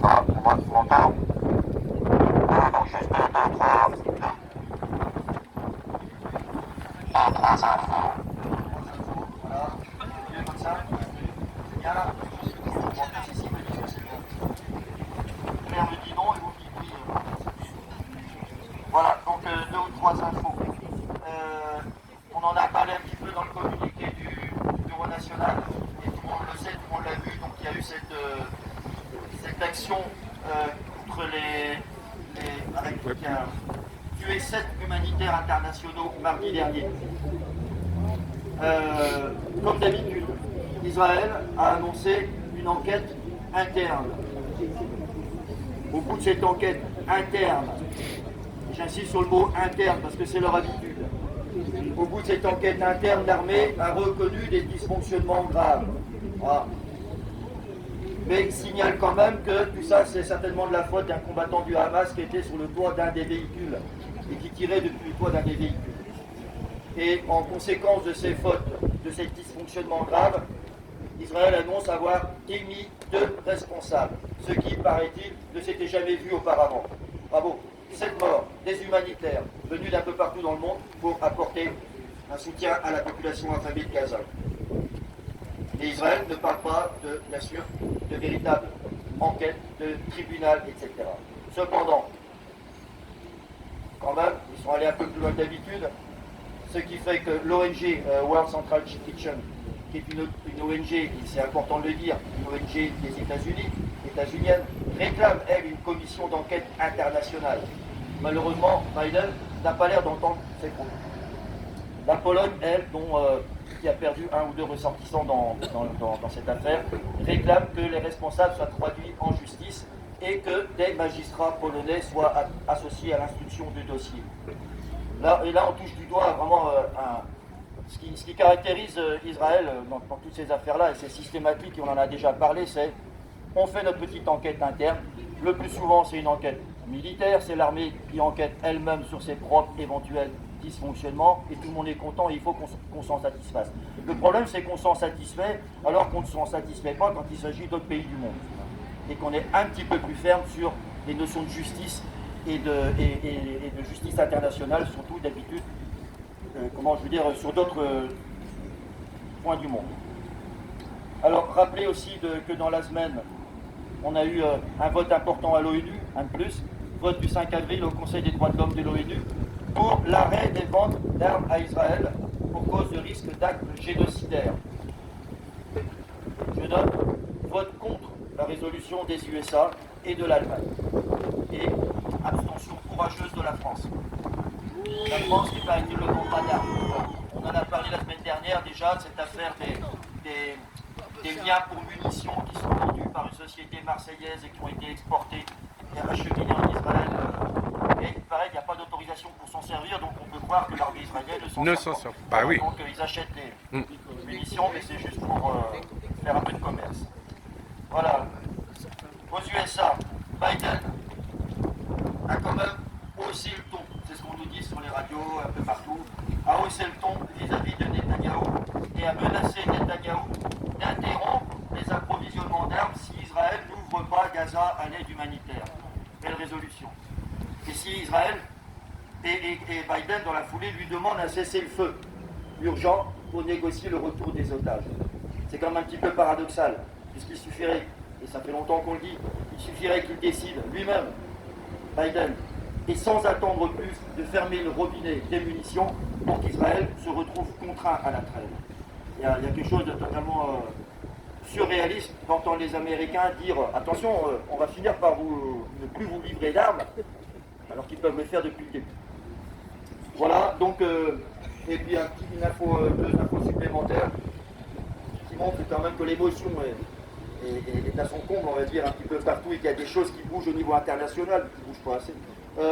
ça, pour moi, tu m'entends? Donc juste deux, trois infos. Voilà, mieux comme ça. C'est bien là. Claire me dit non et vous me dites oui. Voilà, donc deux ou trois infos. On en a parlé un petit peu dans le communiqué du Bureau national, et tout le monde le sait, tout le monde l'a vu, donc il y a eu cette action contre qui a tué 7 humanitaires internationaux mardi dernier. Comme d'habitude, Israël a annoncé une enquête interne. Au bout de cette enquête interne, j'insiste sur le mot interne parce que c'est leur habitude, au bout de cette enquête interne, l'armée a reconnu des dysfonctionnements graves. Voilà. Mais signale quand même que tout ça, c'est certainement de la faute d'un combattant du Hamas qui était sur le toit d'un des véhicules et qui tirait depuis le toit d'un des véhicules. Et en conséquence de ces fautes, de ces dysfonctionnements graves, Israël annonce avoir émis 2 responsables, ce qui, paraît-il, ne s'était jamais vu auparavant. Bravo. 7 morts, des humanitaires venus d'un peu partout dans le monde pour apporter un soutien à la population affamée de Gaza. Et Israël ne parle pas, bien sûr, de véritable enquête, de tribunal, etc. Cependant, quand même, ils sont allés un peu plus loin que d'habitude, ce qui fait que l'ONG World Central Kitchen, qui est une ONG, et c'est important de le dire, une ONG des États-Unis, états-unienne, réclame, elle, une commission d'enquête internationale. Malheureusement, Biden n'a pas l'air d'entendre ses propos. La Pologne, elle, qui a perdu 1 ou 2 ressortissants dans cette affaire, réclame que les responsables soient traduits en justice et que des magistrats polonais soient associés à l'instruction du dossier. Là, on touche du doigt vraiment ce qui caractérise Israël dans toutes ces affaires-là, et c'est systématique, et on en a déjà parlé, c'est on fait notre petite enquête interne. Le plus souvent, c'est une enquête militaire, c'est l'armée qui enquête elle-même sur ses propres éventuels dysfonctionnements, et tout le monde est content, et il faut qu'on s'en satisfasse. Le problème, c'est qu'on s'en satisfait, alors qu'on ne s'en satisfait pas quand il s'agit d'autres pays du monde. Et qu'on est un petit peu plus ferme sur les notions de justice et de justice internationale, surtout d'habitude, sur d'autres points du monde. Alors, rappelez aussi que dans la semaine, on a eu un vote important à l'ONU, un de plus, vote du 5 avril au Conseil des droits de l'homme de l'ONU, pour l'arrêt des ventes d'armes à Israël pour cause de risque d'actes génocidaires. Je note vote contre la résolution des USA et de l'Allemagne. Et abstention courageuse de la France. La France qui paraît-il ne vend pas d'armes. On en a parlé la semaine dernière déjà, cette affaire des liens pour munitions qui sont vendus par une société marseillaise et qui ont été exportés et acheminés en Israël. Et il paraît qu'il n'y a pas d'autorisation pour s'en servir, donc on peut croire que l'armée israélienne ne s'en sert pas. Bah oui. Donc ils achètent des munitions, mais c'est juste pour faire un peu de commerce. Voilà. Aux USA, Biden a quand même haussé le ton, c'est ce qu'on nous dit sur les radios un peu partout, a haussé le ton vis-à-vis de Netanyahou et a menacé Netanyahou d'interrompre les approvisionnements d'armes si Israël n'ouvre pas Gaza à l'aide humanitaire. Belle résolution. Et si Israël et Biden, dans la foulée, lui demandent un cessez-le-feu urgent pour négocier le retour des otages. C'est quand même un petit peu paradoxal, puisqu'il suffirait, et ça fait longtemps qu'on le dit, il suffirait qu'il décide lui-même, Biden, et sans attendre plus, de fermer le robinet des munitions pour qu'Israël se retrouve contraint à la trêve. Il y a quelque chose de totalement surréaliste d'entendre les Américains dire « Attention, on va finir par ne plus vous livrer d'armes », alors qu'ils peuvent le faire depuis le début. Voilà, donc, et puis deux infos supplémentaires qui montrent quand même que l'émotion est à son comble, on va dire, un petit peu partout, et qu'il y a des choses qui bougent au niveau international, qui ne bougent pas assez.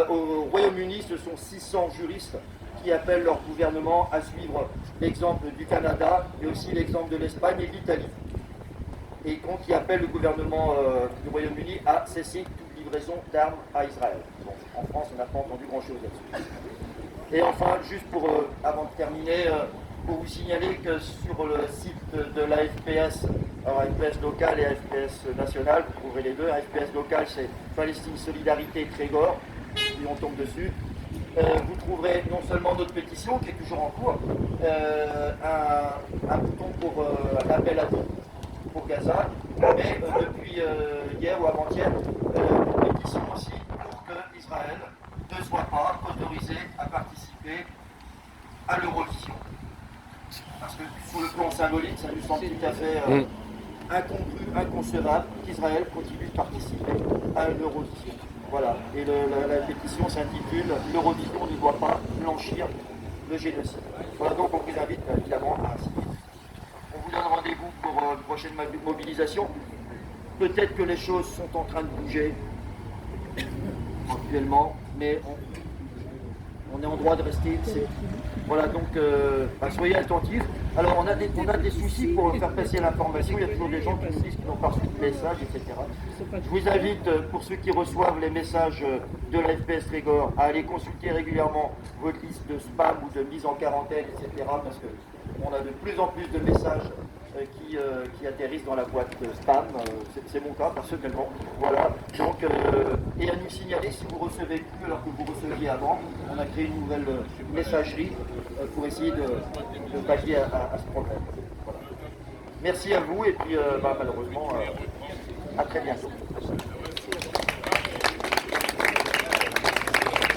Au Royaume-Uni, ce sont 600 juristes qui appellent leur gouvernement à suivre l'exemple du Canada et aussi l'exemple de l'Espagne et de l'Italie. Et donc qui appellent le gouvernement du Royaume-Uni à cesser toute livraison d'armes à Israël. Bon, en France, on n'a pas entendu grand-chose là-dessus. Et enfin, juste avant de terminer, pour vous signaler que sur le site de la FPS Alors FPS local et FPS national, vous trouverez les deux. FPS local, c'est Palestine Solidarité Trégor, si on tombe dessus. Vous trouverez non seulement notre pétition qui est toujours en cours, un bouton pour l'appel à tout pour Gaza, mais depuis hier ou avant-hier, une pétition aussi pour que Israël ne soit pas autorisé à participer à l'Eurovision. Parce que sur le plan symbolique, ça nous semble tout à fait incongru, inconcevable qu'Israël continue de participer à l'Eurovision. Voilà, et la pétition s'intitule « L'Eurovision ne doit pas blanchir le génocide ». Voilà, donc on vous invite évidemment à signer. On vous donne rendez-vous pour une prochaine mobilisation. Peut-être que les choses sont en train de bouger actuellement, mais on est en droit de rester. Voilà, donc soyez attentifs. Alors on a des soucis pour faire passer l'information. Il y a toujours des gens qui nous disent qu'ils n'ont pas reçu de messages, etc. Je vous invite, pour ceux qui reçoivent les messages de la FPS Trégor, à aller consulter régulièrement votre liste de spam ou de mise en quarantaine, etc. Parce qu'on a de plus en plus de messages qui atterrissent dans la boîte spam. C'est mon cas personnellement. Voilà. Donc, et à nous signaler si vous recevez plus alors que vous receviez avant. On a créé une nouvelle messagerie pour essayer de pallier à ce problème. Voilà. Merci à vous et puis malheureusement à très bientôt.